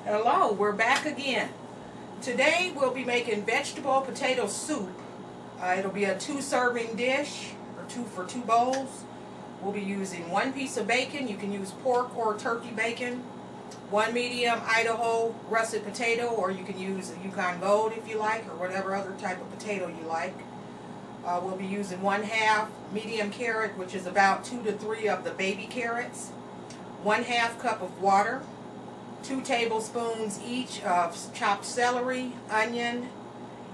Hello, we're back again. Today we'll be making vegetable potato soup. It'll be a 2-serving dish, or two bowls. We'll be using 1 piece of bacon. You can use pork or turkey bacon. 1 medium Idaho russet potato, or you can use a Yukon Gold if you like, or whatever other type of potato you like. We'll be using 1/2 medium carrot, which is about 2 to 3 of the baby carrots. 1/2 cup of water. 2 tablespoons each of chopped celery, onion,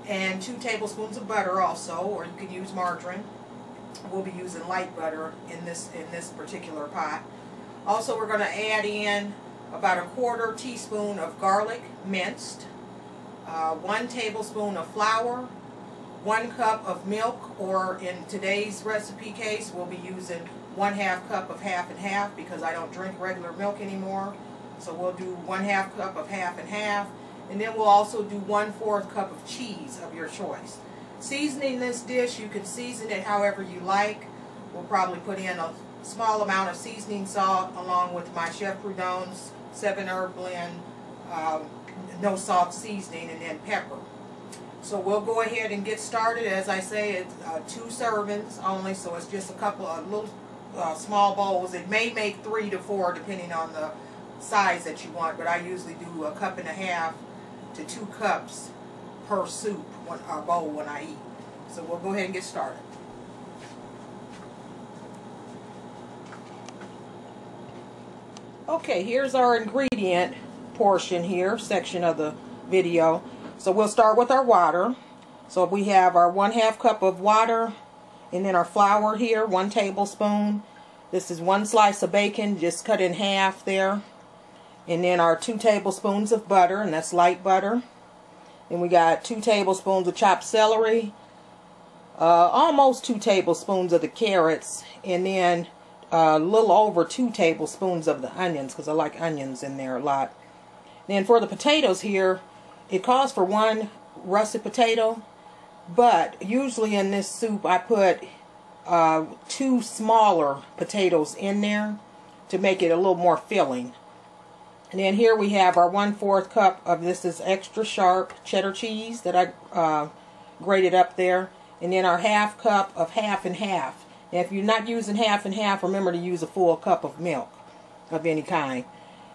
and 2 tablespoons of butter also, or you can use margarine. We'll be using light butter in this particular pot. Also, we're going to add in about a 1/4 teaspoon of garlic minced, 1 tablespoon of flour, 1 cup of milk, or in today's recipe case, we'll be using 1/2 cup of half and half because I don't drink regular milk anymore. So we'll do 1/2 cup of half and half, and then we'll also do 1/4 cup of cheese of your choice. Seasoning this dish, you can season it however you like. We'll probably put in a small amount of seasoning salt along with my Chef Prudhomme's 7-herb blend, no salt seasoning, and then pepper. So we'll go ahead and get started. As I say, it's 2 servings only, so it's just a couple of little small bowls. It may make 3 to 4 depending on the size that you want, but I usually do 1.5 cups to 2 cups per soup bowl when I eat. So we'll go ahead and get started. Okay, here's our ingredient portion here, section of the video. So we'll start with our water. So we have our 1/2 cup of water, and then our flour here, 1 tablespoon. This is 1 slice of bacon, just cut in half there. And then our 2 tablespoons of butter, and that's light butter. And we got 2 tablespoons of chopped celery, almost 2 tablespoons of the carrots, and then a little over 2 tablespoons of the onions, because I like onions in there a lot. Then for the potatoes here, it calls for 1 russet potato, but usually in this soup I put 2 smaller potatoes in there to make it a little more filling. And then here we have our 1/4 cup of, this is extra sharp cheddar cheese that I grated up there. And then our 1/2 cup of half and half. Now if you're not using half and half, remember to use a full cup of milk of any kind.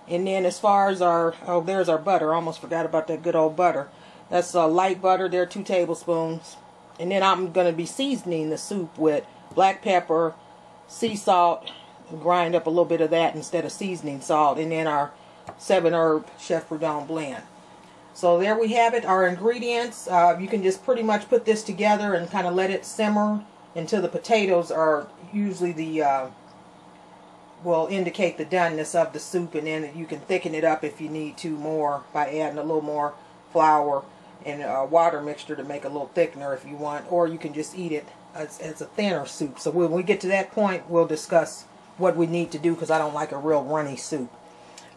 And then as far as our, oh, there's our butter. I almost forgot about that good old butter. That's light butter there, 2 tablespoons. And then I'm going to be seasoning the soup with black pepper, sea salt, grind up a little bit of that instead of seasoning salt, and then our 7-herb Chef Prudhomme blend. So there we have it, our ingredients. You can just pretty much put this together and kind of let it simmer until the potatoes are usually the will indicate the doneness of the soup, and then you can thicken it up if you need to more by adding a little more flour and water mixture to make a little thickener if you want, or you can just eat it as a thinner soup. So when we get to that point, we'll discuss what we need to do, because I don't like a real runny soup.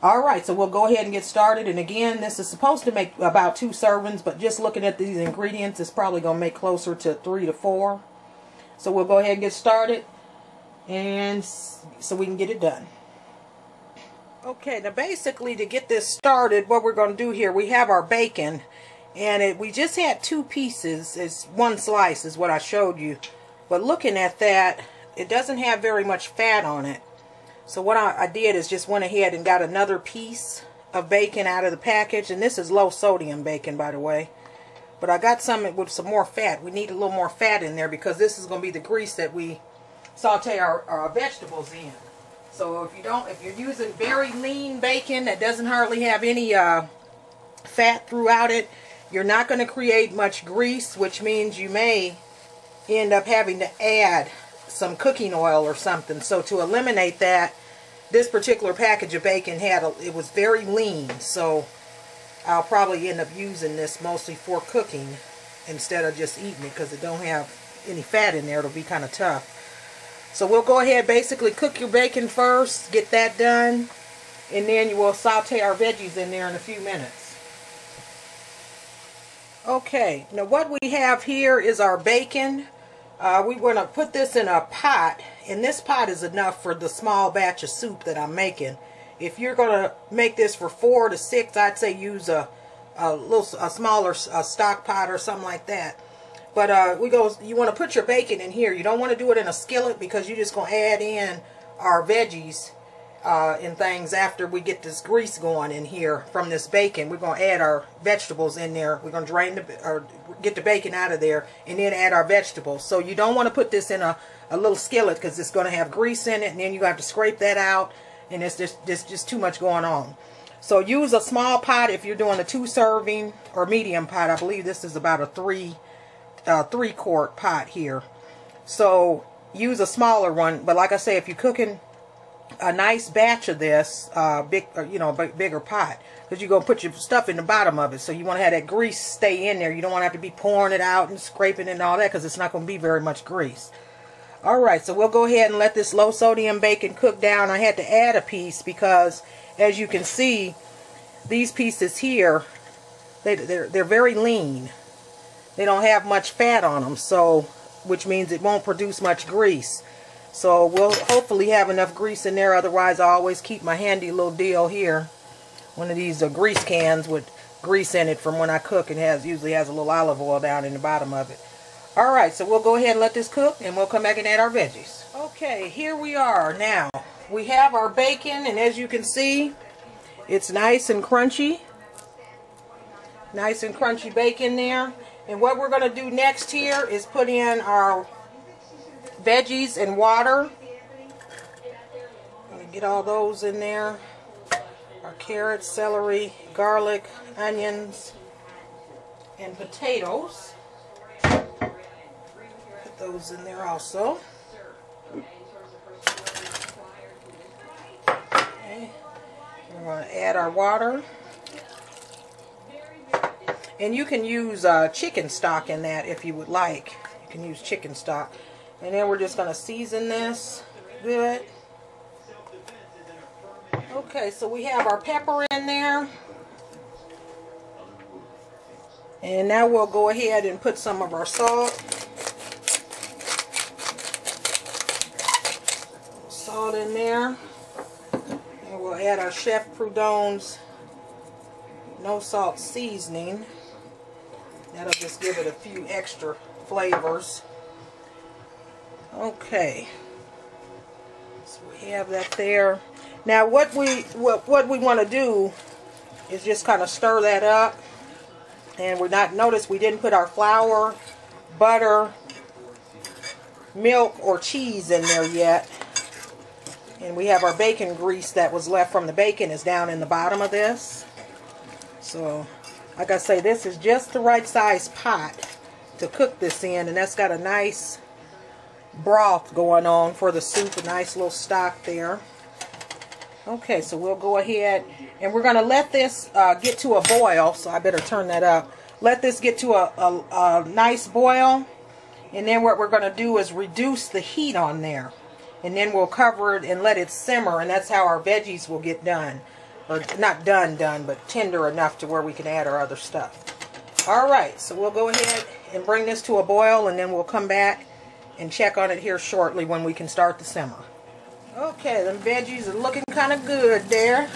Alright, so we'll go ahead and get started. And again, this is supposed to make about 2 servings, but just looking at these ingredients, it's probably going to make closer to 3 to 4. So we'll go ahead and get started, and so we can get it done. Okay, now basically to get this started, what we're going to do here, we have our bacon, and we just had 2 pieces. It's 1 slice is what I showed you. But looking at that, it doesn't have very much fat on it. So what I did is just went ahead and got another piece of bacon out of the package. And this is low sodium bacon, by the way. But I got some with some more fat. We need a little more fat in there because this is going to be the grease that we saute our vegetables in. So if you're using very lean bacon that doesn't hardly have any fat throughout it, you're not going to create much grease, which means you may end up having to add some cooking oil or something. So to eliminate that, this particular package of bacon it was very lean, so I'll probably end up using this mostly for cooking instead of just eating it, because it don't have any fat in there. It'll be kind of tough. So we'll go ahead, basically cook your bacon first, get that done, and then you will saute our veggies in there in a few minutes. Okay, now what we have here is our bacon. We're going to put this in a pot, and this pot is enough for the small batch of soup that I'm making. If you're going to make this for 4 to 6, I'd say use a smaller stock pot or something like that. But you want to put your bacon in here. You don't want to do it in a skillet because you're just going to add in our veggies and things after we get this grease going in here from this bacon. We're going to add our vegetables in there. We're going to get the bacon out of there and then add our vegetables. So you don't want to put this in a little skillet because it's going to have grease in it, and then you have to scrape that out, and it's just too much going on. So use a small pot if you're doing a 2-serving or medium pot. I believe this is about a 3-quart pot here. So use a smaller one, but like I say, if you're cooking a nice batch of this, bigger pot, because you're going to put your stuff in the bottom of it, so you want to have that grease stay in there. You don't want to have to be pouring it out and scraping it and all that, because it's not going to be very much grease. Alright, so we'll go ahead and let this low sodium bacon cook down. I had to add a piece because, as you can see, these pieces here, they're very lean. They don't have much fat on them, so which means it won't produce much grease. So we'll hopefully have enough grease in there. Otherwise, I always keep my handy little deal here, one of these grease cans with grease in it from when I cook, and usually has a little olive oil down in the bottom of it. Alright, so we'll go ahead and let this cook, and we'll come back and add our veggies. Okay, here we are. Now, we have our bacon, and as you can see, it's nice and crunchy. Nice and crunchy bacon there. And what we're going to do next here is put in our veggies and water. I'm going to get all those in there. Our carrots, celery, garlic, onions, and potatoes. Put those in there also. Okay. We're going to add our water. And you can use chicken stock in that if you would like. You can use chicken stock. And then we're just going to season this good. Okay, so we have our pepper in there. And now we'll go ahead and put some of our salt. Salt in there. And we'll add our Chef Prud'homme's no salt seasoning. That'll just give it a few extra flavors. Okay, so we have that there. Now what we want to do is just kind of stir that up. And notice we didn't put our flour, butter, milk, or cheese in there yet. And we have our bacon grease that was left from the bacon is down in the bottom of this. So, like I say, this is just the right size pot to cook this in, and that's got a nice broth going on for the soup, a nice little stock there. Okay, so we'll go ahead and we're going to let this get to a boil, so I better turn that up. Let this get to a nice boil, and then what we're going to do is reduce the heat on there, and then we'll cover it and let it simmer, and that's how our veggies will get done. Or not done, but tender enough to where we can add our other stuff. Alright, so we'll go ahead and bring this to a boil, and then we'll come back and check on it here shortly when we can start the simmer. Okay, the veggies are looking kind of good there.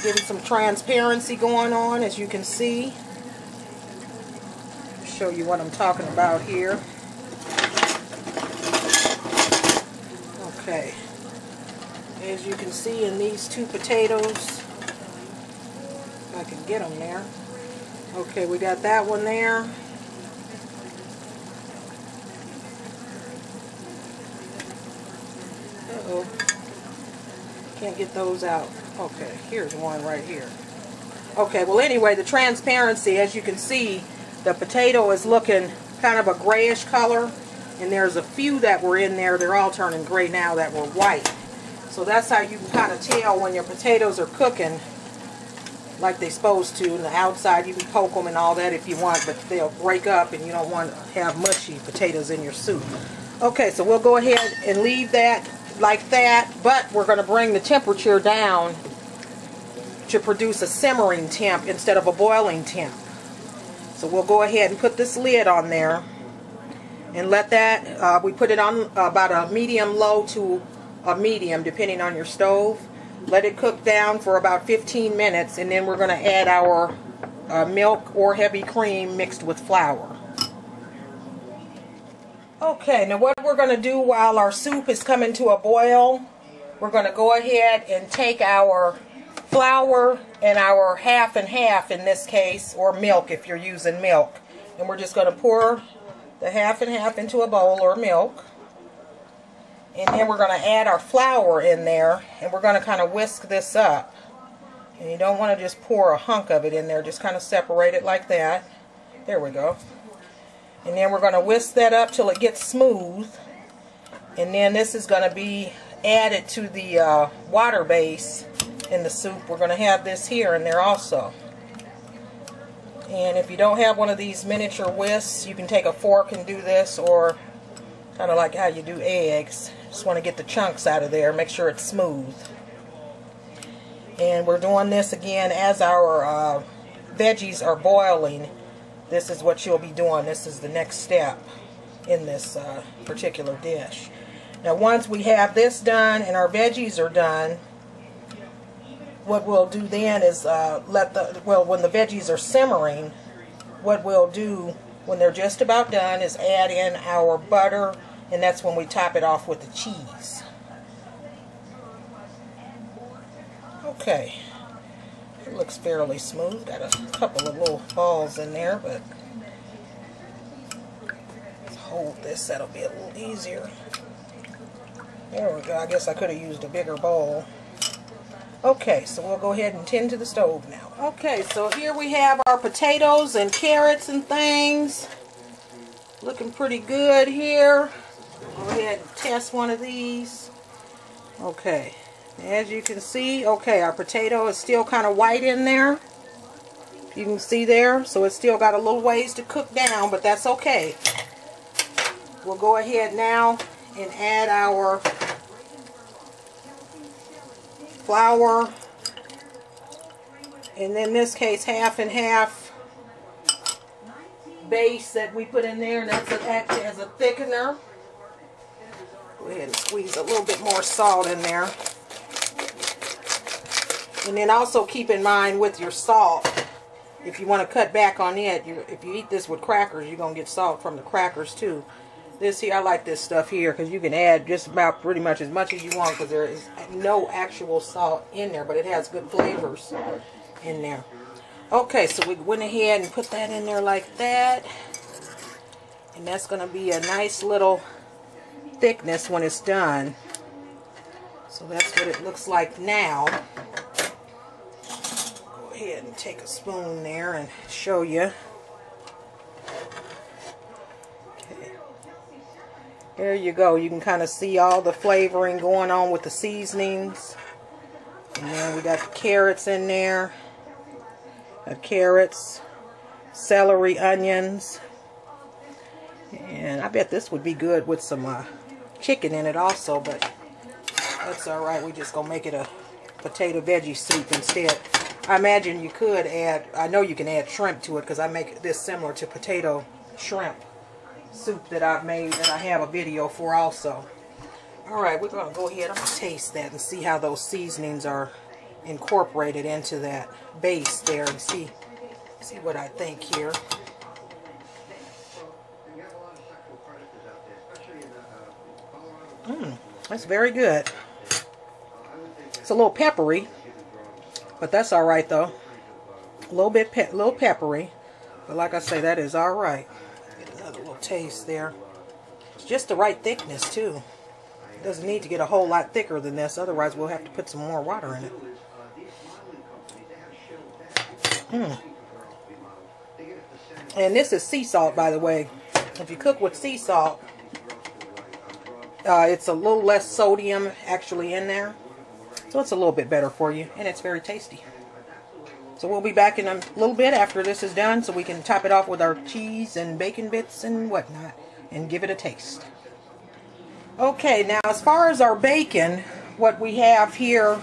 Getting some transparency going on, as you can see. I'll show you what I'm talking about here. Okay. As you can see in these 2 potatoes, if I can get them there. Okay, we got that one there. Uh-oh. Can't get those out. Okay, here's one right here. Okay, well anyway, the transparency, as you can see, the potato is looking kind of a grayish color, and there's a few that were in there, they're all turning gray now, that were white. So that's how you can kind of tell when your potatoes are cooking like they're supposed to. On the outside, you can poke them and all that if you want, but they'll break up and you don't want to have mushy potatoes in your soup. Okay, so we'll go ahead and leave that like that, but we're going to bring the temperature down to produce a simmering temp instead of a boiling temp. So we'll go ahead and put this lid on there and let that, we put it on about a medium-low to a medium, depending on your stove. Let it cook down for about 15 minutes, and then we're going to add our milk or heavy cream mixed with flour. Okay, now what we're going to do while our soup is coming to a boil, we're going to go ahead and take our flour and our half and half in this case, or milk if you're using milk. And we're just going to pour the half and half into a bowl or milk. And then we're going to add our flour in there, and we're going to kind of whisk this up. And you don't want to just pour a hunk of it in there, just kind of separate it like that. There we go. And then we're going to whisk that up till it gets smooth. And then this is going to be added to the water base in the soup. We're going to have this here and there also. And if you don't have one of these miniature whisks, you can take a fork and do this, or kind of like how you do eggs. Just want to get the chunks out of there, make sure it's smooth. And we're doing this again as our veggies are boiling. This is what you'll be doing. This is the next step in this particular dish. Now once we have this done and our veggies are done, what we'll do then is when the veggies are simmering, what we'll do when they're just about done is add in our butter, and that's when we top it off with the cheese. Okay, it looks fairly smooth. Got a couple of little balls in there, but let's hold this, that'll be a little easier. There we go. I guess I could have used a bigger bowl. Okay, so we'll go ahead and tend to the stove now. Okay, so here we have our potatoes and carrots and things. Looking pretty good here. Go ahead and test one of these. Okay, as you can see, okay, our potato is still kind of white in there. You can see there, so it's still got a little ways to cook down, but that's okay. We'll go ahead now and add our flour, and in this case half and half base that we put in there, and that's acting as a thickener. Go ahead and squeeze a little bit more salt in there. And then also keep in mind with your salt, if you want to cut back on it, if you eat this with crackers, you're going to get salt from the crackers too. This here, I like this stuff here because you can add just about pretty much as you want, because there is no actual salt in there, but it has good flavors in there. Okay, so we went ahead and put that in there like that. And that's going to be a nice little thickness when it's done. So that's what it looks like now. Go ahead and take a spoon there and show you. There you go. You can kind of see all the flavoring going on with the seasonings. And then we got the carrots in there. Carrots, celery, onions. And I bet this would be good with some chicken in it also, but that's alright. We're just going to make it a potato veggie soup instead. I imagine you could add, I know you can add shrimp to it, because I make this similar to potato shrimp soup that I've made, that I have a video for also. Alright, we're going to go ahead, I'm going to taste that and see how those seasonings are incorporated into that base there, and see what I think here. That's very good. It's a little peppery, but that's alright though. A little peppery, but like I say, that is alright. Another little taste there. It's just the right thickness too. It doesn't need to get a whole lot thicker than this, otherwise we'll have to put some more water in it. And this is sea salt, by the way. If you cook with sea salt, it's a little less sodium actually in there, so it's a little bit better for you, and it's very tasty. So we'll be back in a little bit after this is done, so we can top it off with our cheese and bacon bits and whatnot, and give it a taste. Okay, now as far as our bacon, what we have here,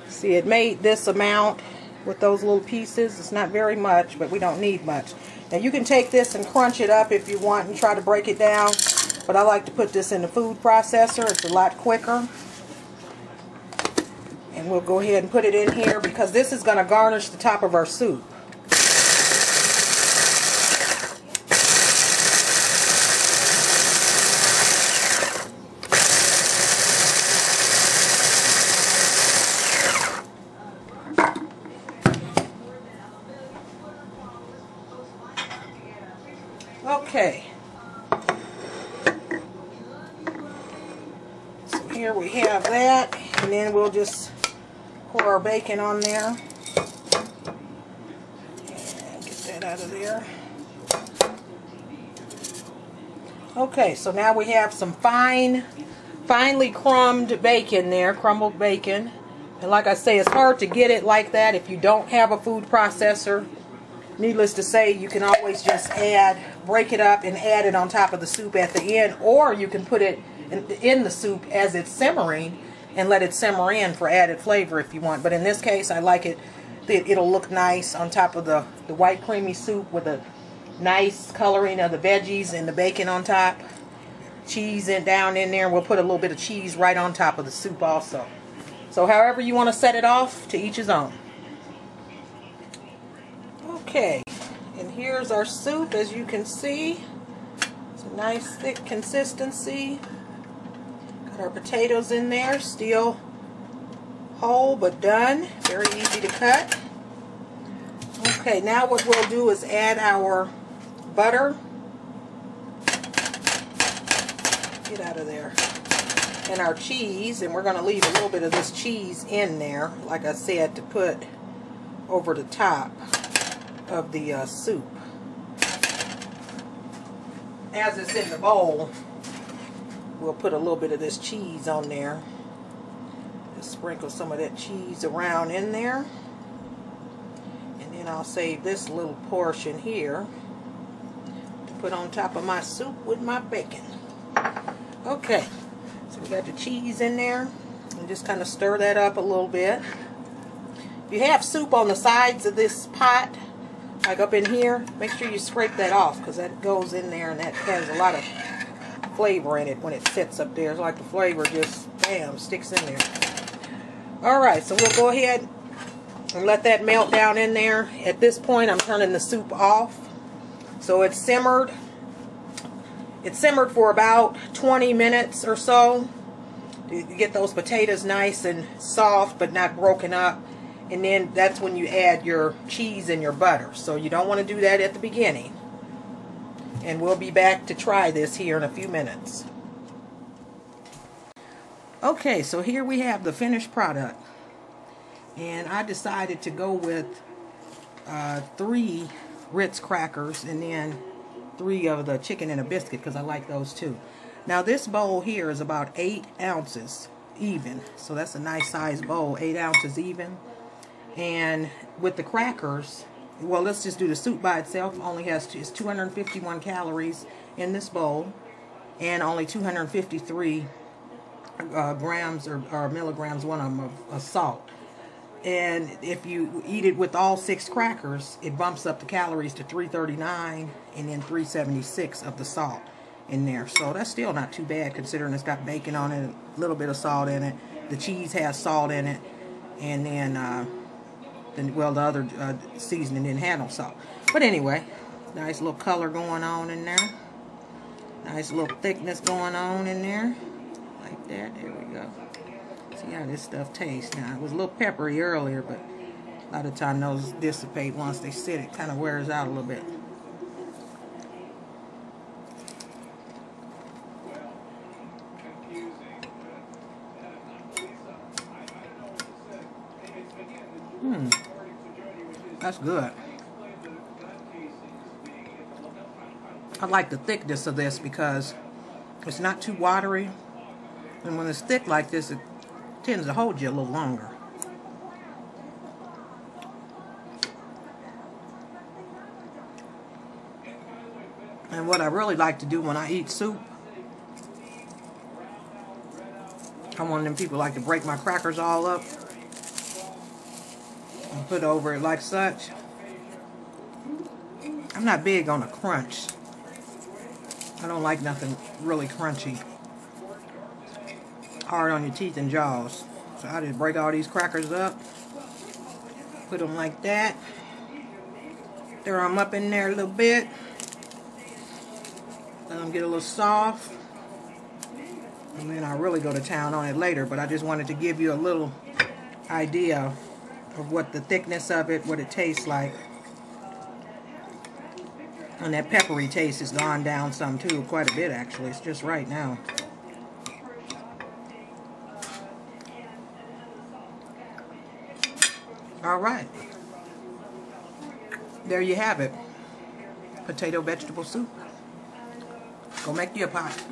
see, it made this amount with those little pieces. It's not very much, but we don't need much. Now you can take this and crunch it up if you want and try to break it down, but I like to put this in the food processor. It's a lot quicker. And we'll go ahead and put it in here because this is going to garnish the top of our soup. Okay. So here we have that, and then we'll just pour our bacon on there. And get that out of there. Okay, so now we have some finely crumbled bacon there, crumbled bacon. And like I say, it's hard to get it like that if you don't have a food processor. Needless to say, you can always just break it up and add it on top of the soup at the end, or you can put it in the soup as it's simmering and let it simmer in for added flavor if you want. But in this case, I like it. It'll look nice on top of the white creamy soup with a nice coloring of the veggies and the bacon on top. Cheese down in there. We'll put a little bit of cheese right on top of the soup also. So however you want to set it off, to each his own. Okay, and here's our soup. As you can see, it's a nice thick consistency. Got our potatoes in there, still whole but done. Very easy to cut. Okay, now what we'll do is add our butter. Get out of there. And our cheese, and we're going to leave a little bit of this cheese in there, like I said, to put over the top of the soup. As it's in the bowl, we'll put a little bit of this cheese on there. Just sprinkle some of that cheese around in there. And then I'll save this little portion here to put on top of my soup with my bacon. Okay, so we got the cheese in there. And just kind of stir that up a little bit. If you have soup on the sides of this pot, like up in here, make sure you scrape that off because that goes in there and that has a lot of flavor in it when it sits up there. It's like the flavor just, bam, sticks in there. Alright, so we'll go ahead and let that melt down in there. At this point, I'm turning the soup off. So it's simmered. It's simmered for about 20 minutes or so to get those potatoes nice and soft but not broken up. And then that's when you add your cheese and your butter. So you don't want to do that at the beginning. And we'll be back to try this here in a few minutes. Okay, so here we have the finished product. And I decided to go with 3 Ritz crackers and then 3 of the chicken and a biscuit because I like those too. Now this bowl here is about 8 ounces even. So that's a nice size bowl, 8 ounces even. And with the crackers, well, let's just do the soup by itself. Only has 251 calories in this bowl, and only 253 grams or milligrams, one of them, of salt. And if you eat it with all 6 crackers, it bumps up the calories to 339, and then 376 of the salt in there. So that's still not too bad considering it's got bacon on it, a little bit of salt in it. The cheese has salt in it, and then well, the other seasoning didn't have no salt. But anyway, nice little color going on in there. Nice little thickness going on in there. Like that. There we go. See how this stuff tastes now. It was a little peppery earlier, but a lot of time those dissipate once they sit. It kind of wears out a little bit. That's good. I like the thickness of this because it's not too watery. And when it's thick like this, it tends to hold you a little longer. And what I really like to do when I eat soup, I'm one of them people like to break my crackers all up and put over it like such. I'm not big on a crunch. I don't like nothing really crunchy. Hard on your teeth and jaws. So I just break all these crackers up, put them like that, stir them up in there a little bit, let them get a little soft, and then I'll really go to town on it later, but I just wanted to give you a little idea of what the thickness of it, what it tastes like. And that peppery taste has gone down some too, quite a bit actually. It's just right now. All right. There you have it. Potato vegetable soup. Go make you a pot.